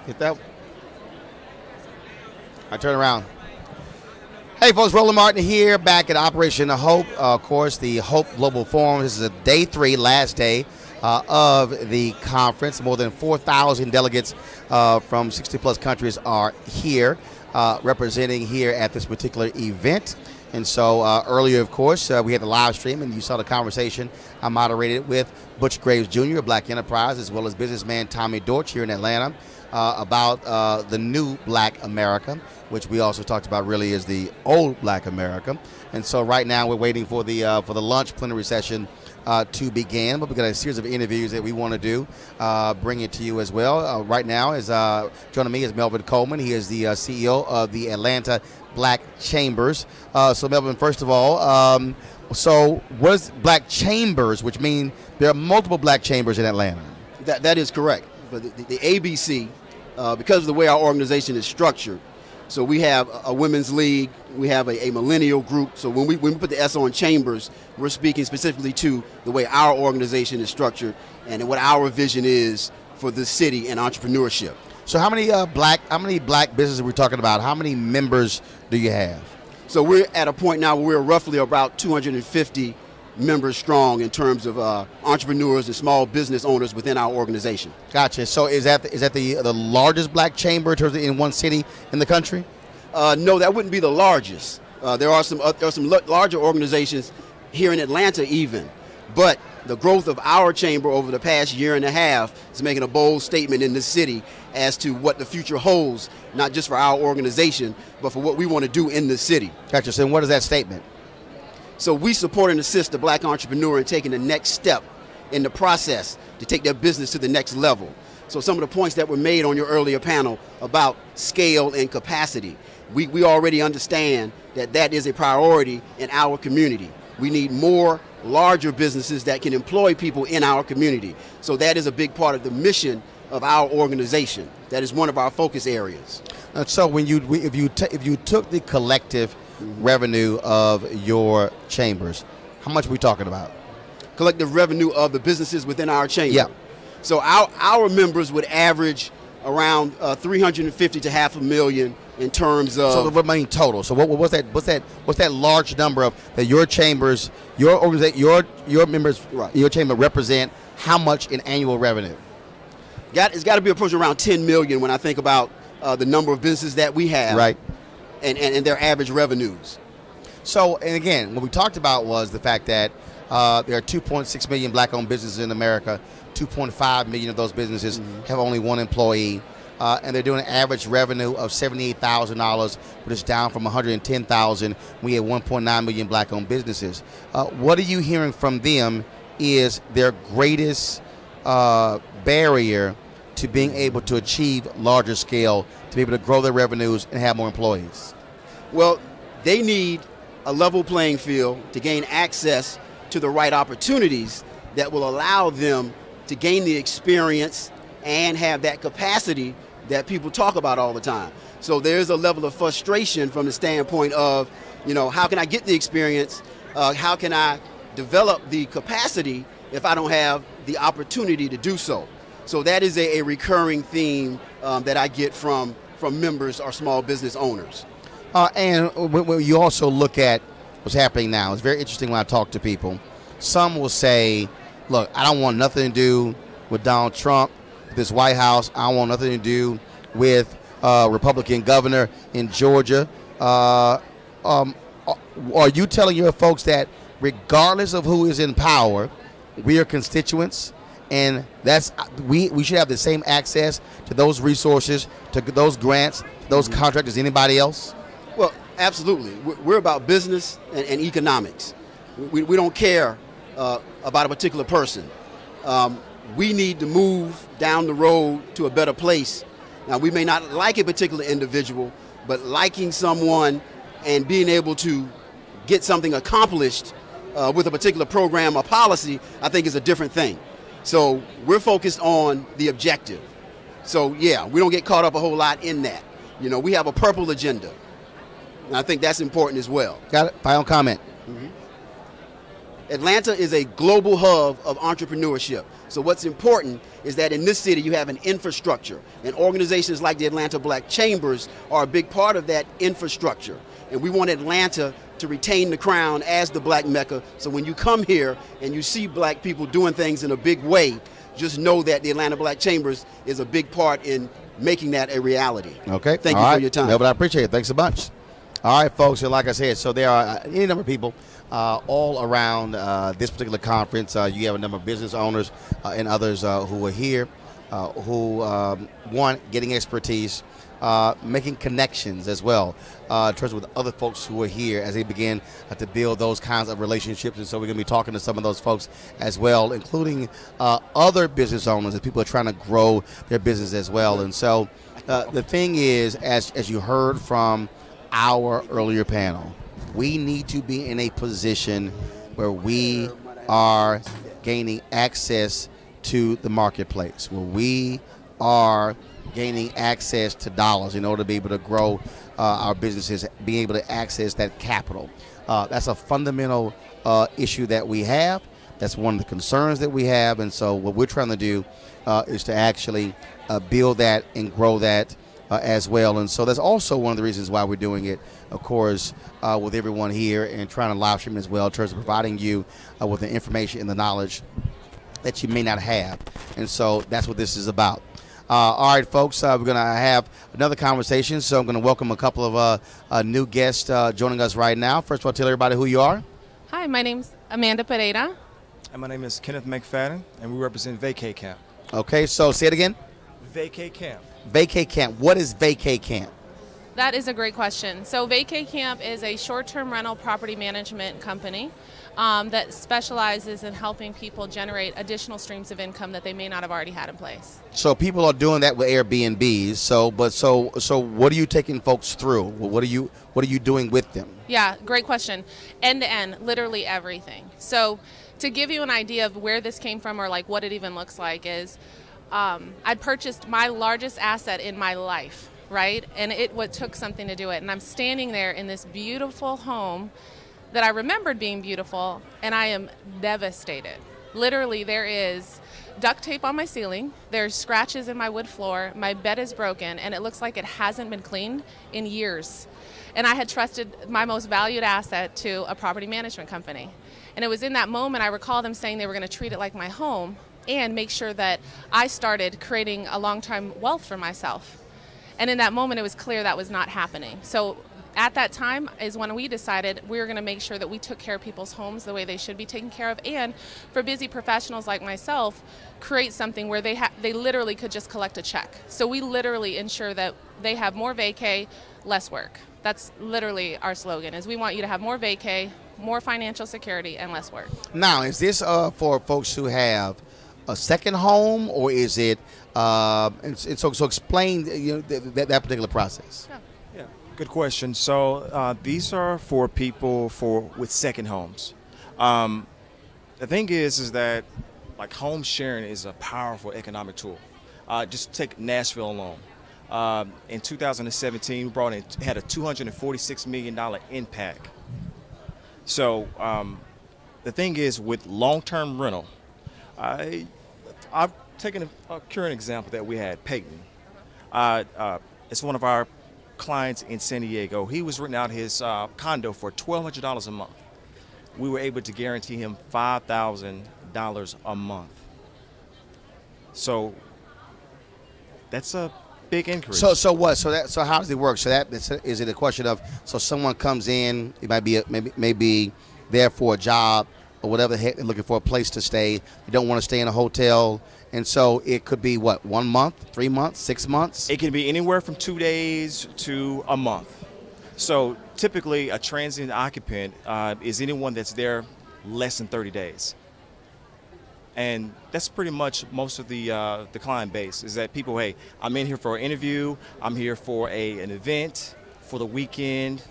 Hit that. I turn around. Hey, folks, Roland Martin here, back at Operation Hope. Of course, the Hope Global Forum. This is a day 3, last day of the conference. More than 4,000 delegates from 60-plus countries are here, representing here at this particular event. And so earlier, of course, we had the live stream, and you saw the conversation I moderated with Butch Graves Jr. of Black Enterprise, as well as businessman Tommy Dortch here in Atlanta about the new Black America, which we also talked about really is the old Black America. And so right now we're waiting for the lunch plenary session to begin, but we've got a series of interviews that we want to do, bring it to you as well. Right now is joining me is Melvin Coleman. He is the CEO of the Atlanta Black Chambers. So Melvin, first of all, so what is Black Chambers, which means there are multiple Black Chambers in Atlanta? That is correct. But the ABC, because of the way our organization is structured, so we have a women's league, we have a millennial group. So when we put the S on Chambers, we're speaking specifically to the way our organization is structured and what our vision is for the city and entrepreneurship. So how many black businesses are we talking about? How many members do you have? So we're at a point now where we're roughly about 250 members strong in terms of entrepreneurs and small business owners within our organization. Gotcha. So is that the largest Black chamber in one city in the country? No, that wouldn't be the largest. There are some larger organizations here in Atlanta even, but the growth of our chamber over the past year and a half is making a bold statement in this city as to what the future holds, not just for our organization, but for what we want to do in the city. Gotcha. So what is that statement? So we support and assist the Black entrepreneur in taking the next step in the process to take their business to the next level. So some of the points that were made on your earlier panel about scale and capacity, we already understand that is a priority in our community. We need more larger businesses that can employ people in our community. So that is a big part of the mission of our organization. That is one of our focus areas. So when if you took the collective revenue of your chambers, how much are we talking about? Collective revenue of the businesses within our chamber. Yeah. So our members would average around 350 to $500,000 in terms of. So what mean total? So what's that large number of that your chambers, your organization, your members, right, your chamber represent how much in annual revenue? It's got to be approaching around 10 million when I think about the number of businesses that we have. Right. And their average revenues. So, and again, what we talked about was the fact that there are 2.6 million Black-owned businesses in America. 2.5 million of those businesses have only one employee, and they're doing an average revenue of $78,000, which is down from $110,000. We had 1.9 million Black-owned businesses. What are you hearing from them is their greatest barrier to being able to achieve larger scale, to be able to grow their revenues and have more employees? Well, they need a level playing field to gain access to the right opportunities that will allow them to gain the experience and have that capacity that people talk about all the time. So there's a level of frustration from the standpoint of, how can I get the experience? How can I develop the capacity if I don't have the opportunity to do so? So that is a recurring theme that I get from members or small business owners. And when you also look at what's happening now, it's very interesting when I talk to people. Some will say, look, I don't want nothing to do with Donald Trump, this White House. I don't want nothing to do with Republican governor in Georgia. Are you telling your folks that regardless of who is in power, we are constituents, and we should have the same access to those resources, to those grants, to those contracts as anybody else? Well, absolutely. We're about business and economics. We don't care about a particular person. We need to move down the road to a better place. Now, we may not like a particular individual, but liking someone and being able to get something accomplished with a particular program or policy, I think is a different thing. So we're focused on the objective. So yeah, we don't get caught up a whole lot in that. We have a purple agenda. And I think that's important as well. Got it. Final comment. Atlanta is a global hub of entrepreneurship. So what's important is that in this city you have an infrastructure, and organizations like the Atlanta Black Chambers are a big part of that infrastructure. And we want Atlanta to retain the crown as the Black Mecca. So when you come here and you see Black people doing things in a big way, just know that the Atlanta Black Chambers is a big part in making that a reality. Okay. Thank you for your time. No, but I appreciate it. Thanks a bunch. All right, folks. So like I said, so there are any number of people all around this particular conference. You have a number of business owners and others who are here who want getting expertise, making connections as well in terms with other folks who are here as they begin to build those kinds of relationships. And so we're going to be talking to some of those folks as well, including other business owners as people are trying to grow their business as well. And so the thing is, as you heard from our earlier panel, we need to be in a position where we are gaining access to the marketplace, where we are gaining access to dollars in order to be able to grow our businesses, being able to access that capital. That's a fundamental issue that we have. That's one of the concerns that we have. And so what we're trying to do is to actually build that and grow that as well. And so that's also one of the reasons why we're doing it, of course, with everyone here and trying to live stream as well in terms of providing you with the information and the knowledge that you may not have. And so that's what this is about. All right, folks, we're going to have another conversation. So I'm going to welcome a couple of new guests joining us right now. First of all, tell everybody who you are. Hi, my name's Amanda Pereira. And my name is Kenneth McFadden, and we represent Vacay Camp. Okay, so say it again. Vacay Camp. Vacay Camp. What is Vacay Camp? That is a great question. So Vacay Camp is a short-term rental property management company that specializes in helping people generate additional streams of income that they may not have already had in place. So people are doing that with Airbnbs. So what are you taking folks through? What are you doing with them? Yeah, great question. End to end, literally everything. So to give you an idea of where this came from or like what it even looks like is I purchased my largest asset in my life, right? And it took something to do it. And I'm standing there in this beautiful home that I remembered being beautiful, and I am devastated. Literally, there is duct tape on my ceiling, there's scratches in my wood floor, my bed is broken, and it looks like it hasn't been cleaned in years. And I had trusted my most valued asset to a property management company. And it was in that moment I recall them saying they were going to treat it like my home and make sure that I started creating a long-term wealth for myself. And in that moment, it was clear that was not happening. So at that time is when we decided we were going to make sure that we took care of people's homes the way they should be taken care of, and for busy professionals like myself, create something where they literally could just collect a check. So we literally ensure that they have more vacay, less work. That's literally our slogan, is we want you to have more vacay, more financial security, and less work. Now, is this for folks who have a second home, or is it? And so explain that particular process. Yeah. Yeah, good question. So these are for people with second homes. The thing is that like home sharing is a powerful economic tool. Just take Nashville alone. In 2017, we had a $246 million impact. So the thing is, with long-term rental, I've taken a current example that we had, Peyton. It's one of our clients in San Diego. He was renting out his condo for $1,200 a month. We were able to guarantee him $5,000 a month. So that's a big increase. So what? So how does it work? So is it a question of someone comes in, it might be maybe there for a job or whatever the heck, they're looking for a place to stay. They don't want to stay in a hotel, and so it could be what, 1 month, 3 months, 6 months? It can be anywhere from 2 days to a month. So typically, a transient occupant is anyone that's there less than 30 days. And that's pretty much most of the client base, is that people, hey, I'm in here for an interview, I'm here for an event, for the weekend.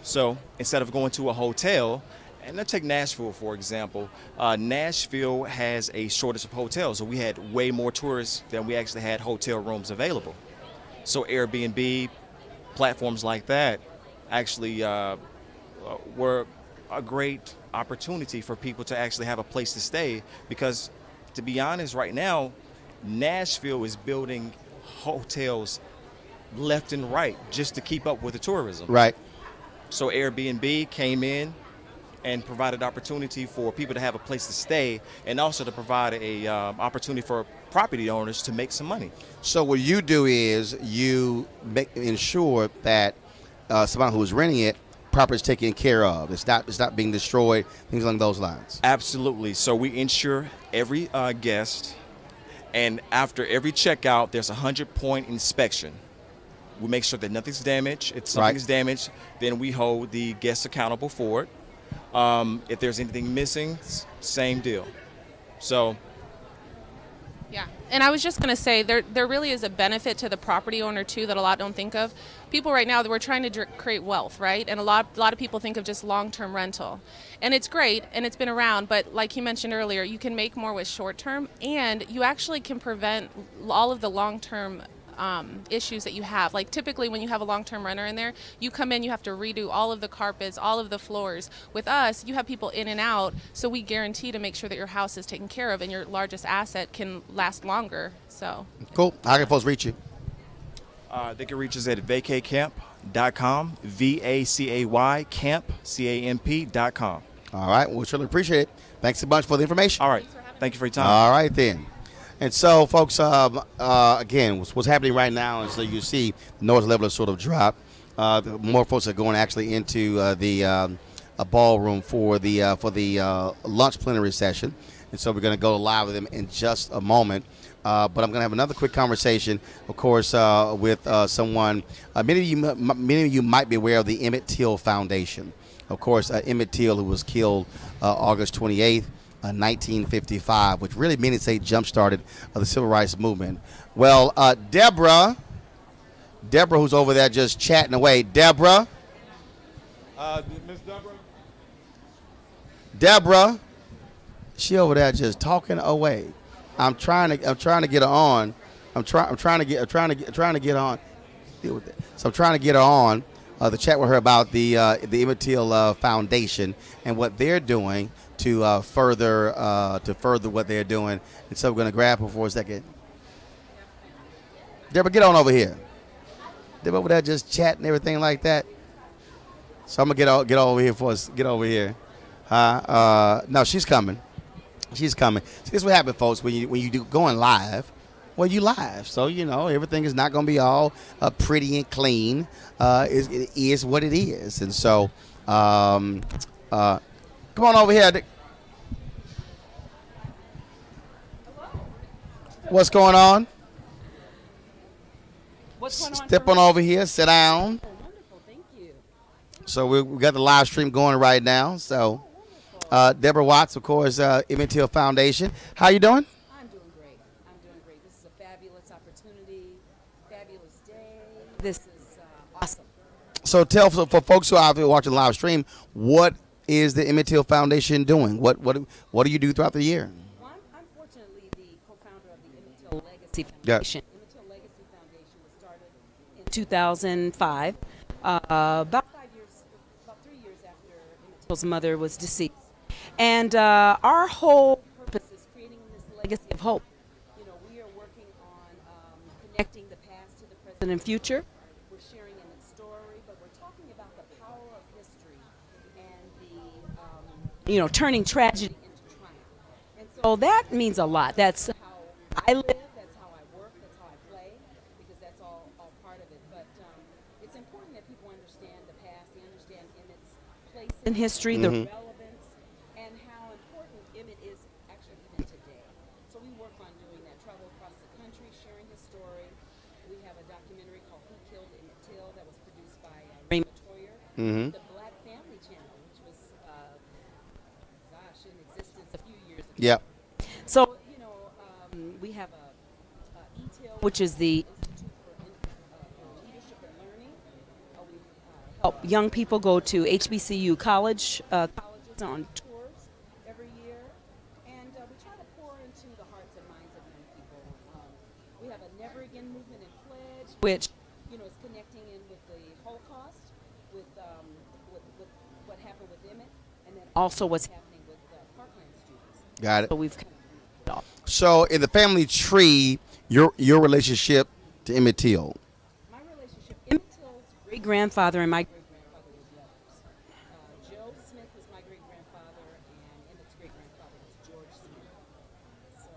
So instead of going to a hotel, and let's take Nashville, for example. Nashville has a shortage of hotels, so we had way more tourists than we actually had hotel rooms available. So Airbnb, platforms like that actually were a great opportunity for people to actually have a place to stay. Because, to be honest, right now, Nashville is building hotels left and right just to keep up with the tourism. Right. So Airbnb came in and provided opportunity for people to have a place to stay, and also to provide a opportunity for property owners to make some money. So what you do is you ensure that somebody who's renting it, property is taken care of. It's not being destroyed. Things along those lines. Absolutely. So we insure every guest, and after every checkout, there's a 100-point inspection. We make sure that nothing's damaged. If something's damaged, then we hold the guests accountable for it. If there's anything missing, same deal. So. Yeah, and I was just going to say there really is a benefit to the property owner too that a lot don't think of. People right now, we're trying to create wealth, right? And a lot of people think of just long-term rental, and it's great and it's been around. But like you mentioned earlier, you can make more with short-term, and you actually can prevent all of the long-term issues that you have. Like typically when you have a long-term renter in there, you come in, you have to redo all of the carpets, all of the floors. With us, you have people in and out, so we guarantee to make sure that your house is taken care of and your largest asset can last longer. So cool. How can folks reach you? They can reach us at vacaycamp.com, VACAY camp, CAMP.com. All right. Well, we surely appreciate it. Thanks a bunch for the information. All right. Thank you for your time. All right, then. And so, folks, again, what's happening right now is that you see the noise level has sort of dropped. More folks are going actually into the ballroom for the lunch plenary session. And so we're going to go live with them in just a moment. But I'm going to have another quick conversation, of course, with someone. Many of you might be aware of the Emmett Till Foundation. Of course, Emmett Till, who was killed August 28th. 1955, which really means they jump-started the civil rights movement. Well, Deborah, who's over there just chatting away. Deborah? Miss Deborah? Deborah, she over there just talking away. I'm trying to get her on. I'm trying to get on. Deal with it. So I'm trying to get her on to chat with her about the Emmett Till Foundation and what they're doing to further what they're doing. And so we're going to grab her for a second. Deborah, get on over here. Deborah over there just chatting and everything like that. So I'm going to get over here for us. Get over here. No, she's coming. She's coming. See, this is what happens, folks, when you do going live. Well, you live, so you know everything is not going to be all pretty and clean. It is what it is, and so come on over here. What's going on? What's going on? Step on over here. Sit down. Oh, wonderful. Thank you. So we got the live stream going right now. So Deborah Watts, of course, Emmett Till Foundation. How you doing? I'm doing great. This is a fabulous opportunity, fabulous day. This is awesome. So tell for folks who are out there watching the live stream, what is the Emmett Till Foundation doing? What do you do throughout the year? Well, I'm fortunately the co-founder of the Emmett Till Legacy Yeah. Foundation. Emmett Till Legacy Foundation was started in 2005, about 3 years after Emmett Till's mother was deceased. And our whole purpose is creating this legacy of hope. You know, we are working on connecting the past to the present and future. We're sharing Emmett's story, but we're talking about the power of history and the, turning tragedy into triumph. And so that means a lot. That's how I live. That's how I work. That's how I play, because that's all part of it. But it's important that people understand the past. They understand Emmett's place in history, the relevance, and how important Emmett is actually even today. So we work on doing that, travel across the country, sharing his story. We have a documentary called Who Killed Emmett Till that was produced by Raymond Toyer. The Black Family Channel, which was, in existence a few years ago. Yep. So, we have ETIL, which is the Institute for Leadership and Learning. We help young people go to HBCU colleges on tours every year. And we try to pour into the hearts and minds of young people. We have a Never Again movement and pledge, which, is connecting in with the Holocaust, with what happened with Emmett, and then also what's happening with Parkland students. Got it. So we've kind of connected it all. So in the family tree, your relationship to Emmett Till. My relationship, Emmett Till's great-grandfather and my great-grandfather were brothers. Joe Smith was my great-grandfather, and Emmett's great-grandfather was George Smith. So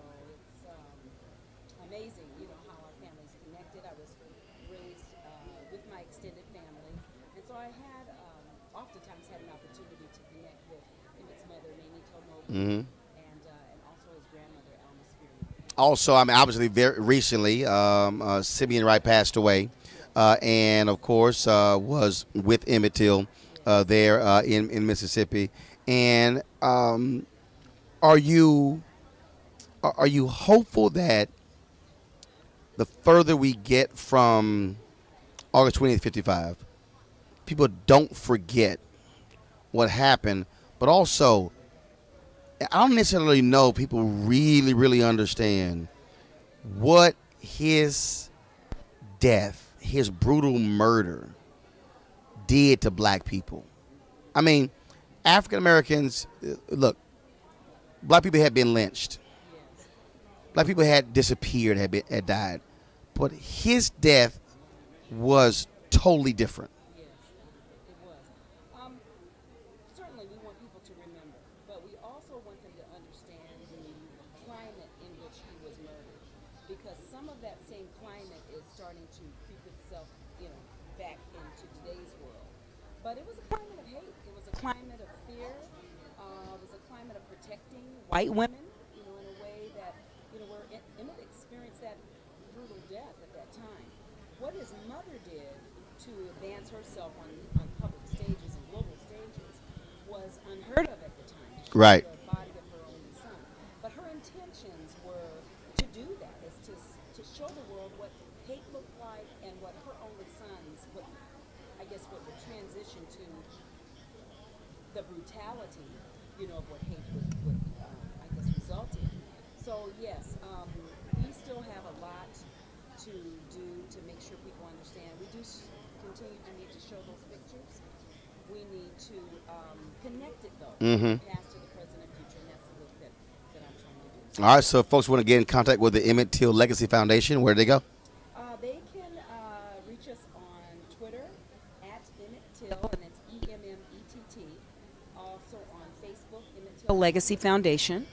it's amazing, how our families connected. I was raised with my extended family, and so I had oftentimes had an opportunity to connect with Emmett's mother, Mamie Tomobi, and also his grandmother, Alma Spearman. Also, I mean, obviously, very recently, Simeon Wright passed away, and of course, was with Emmett Till there in Mississippi. And are you hopeful that the further we get from August 20th, 55, people don't forget what happened, but also, I don't necessarily know people really, really understand what his death, his brutal murder, did to black people. I mean, African Americans, look, black people had been lynched. Black people had disappeared, had died. But his death was totally different. Yes, it was. Certainly, we want people to remember, but we also want them to understand the climate in which he was murdered, because some of that same climate is starting to creep itself, back into today's world. But it was a climate of hate. It was a climate of fear. It was a climate of protecting white women, in a way that, where Emmett experienced that brutal death at that time. What his mother did to advance herself on public stages and global stages was unheard of at the time. She Right. was the body of her only son. But her intentions were to do that, is to show the world what hate looked like and what her only sons would transition to the brutality, of what hate would result in. So yes, we still have a lot to do to make sure people understand. We do continue to need to show those pictures. We need to connect it though, past to the present and future, and that's the work that I'm trying to do. All right, so if folks want to get in contact with the Emmett Till Legacy Foundation, where do they go? They can reach us on Twitter at Emmett Till, and it's EMMETT. Also on Facebook, Emmett Till Legacy Foundation,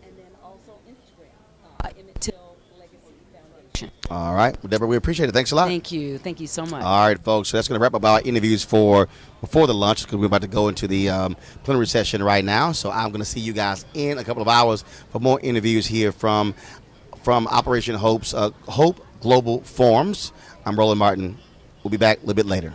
and then also Instagram, Emmett Till Legacy Foundation. All right, well, Deborah, we appreciate it. Thanks a lot. Thank you so much. All right, folks. So that's going to wrap up our interviews before the lunch, because we're about to go into the plenary session right now. So I'm going to see you guys in a couple of hours for more interviews here from Operation Hope's Hope Global Forums. I'm Roland Martin. We'll be back a little bit later.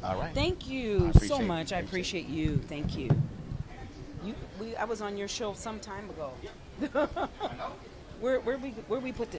All right. Thank you so much. I appreciate you. Thank you. I was on your show some time ago. Where we put this?